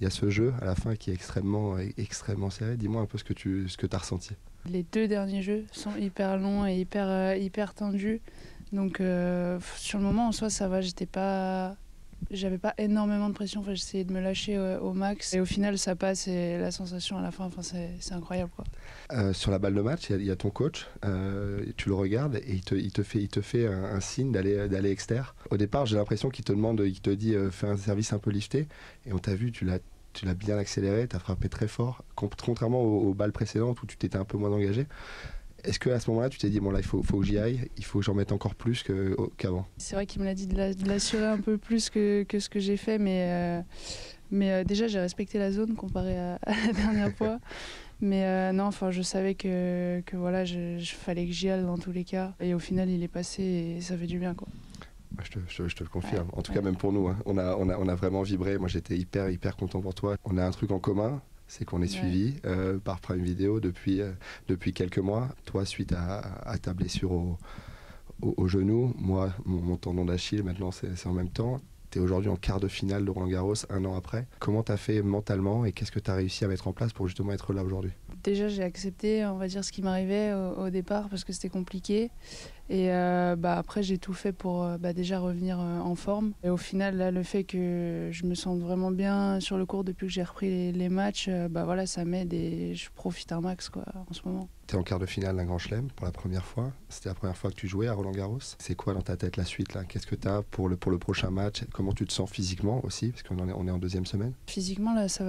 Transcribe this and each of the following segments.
il y a ce jeu à la fin qui est extrêmement serré. Dis-moi un peu ce que tu as ressenti. Les 2 derniers jeux sont hyper longs et hyper tendus. Donc sur le moment en soi ça va, j'avais pas énormément de pression, enfin, j'essayais de me lâcher au max. Et au final ça passe et la sensation à la fin, enfin, c'est incroyable, quoi. Sur la balle de match, il y a ton coach, tu le regardes et il te fait un signe d'aller externe. Au départ, j'ai l'impression qu'il te dit fais un service un peu lifté. Et on t'a vu, tu l'as bien accéléré, tu as frappé très fort, contrairement aux balles précédentes où tu t'étais un peu moins engagé. Est-ce qu'à ce moment-là, tu t'es dit, bon là, il faut que j'y aille, il faut que j'en mette encore plus qu'avant? C'est vrai qu'il me l'a dit de l'assurer un peu plus que ce que j'ai fait, mais déjà j'ai respecté la zone comparé à la dernière fois. Mais non, enfin, je savais que voilà, fallait que j'y aille dans tous les cas. Et au final, il est passé et ça fait du bien, quoi. Je te le confirme. En tout cas, même pour nous, hein. On a vraiment vibré. Moi, j'étais hyper content pour toi. On a un truc en commun, c'est qu'on est suivi par Prime Video depuis quelques mois. Toi, suite à ta blessure au genou, moi, mon tendon d'Achille, maintenant, c'est en même temps. Tu es aujourd'hui en quart de finale de Roland-Garros, 1 an après. Comment tu as fait mentalement et qu'est-ce que tu as réussi à mettre en place pour justement être là aujourd'hui? Déjà, j'ai accepté, on va dire, ce qui m'arrivait au départ parce que c'était compliqué. Et après, j'ai tout fait pour déjà revenir en forme. Et au final, là, le fait que je me sente vraiment bien sur le court depuis que j'ai repris les matchs, voilà, ça m'aide et je profite un max, quoi, en ce moment. Tu es en quart de finale d'un Grand Chelem pour la première fois. C'était la première fois que tu jouais à Roland-Garros. C'est quoi dans ta tête la suite là? Qu'est-ce que tu as pour le prochain match? Comment tu te sens physiquement aussi? Parce qu'on est en deuxième semaine. Physiquement, là, ça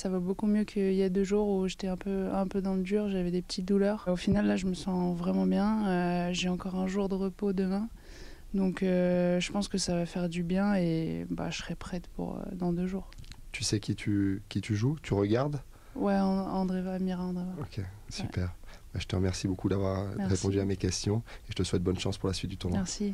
va beaucoup mieux qu'il y a 2 jours où j'étais un peu dans le dur, j'avais des petites douleurs. Au final, là, je me sens vraiment bien. J'ai encore un jour de repos demain. Donc, je pense que ça va faire du bien et je serai prête pour dans 2 jours. Tu sais qui tu joues? Tu regardes? Ouais, Mira Andreeva. Ok, super. Ouais. Je te remercie beaucoup d'avoir répondu à mes questions et je te souhaite bonne chance pour la suite du tournoi. Merci.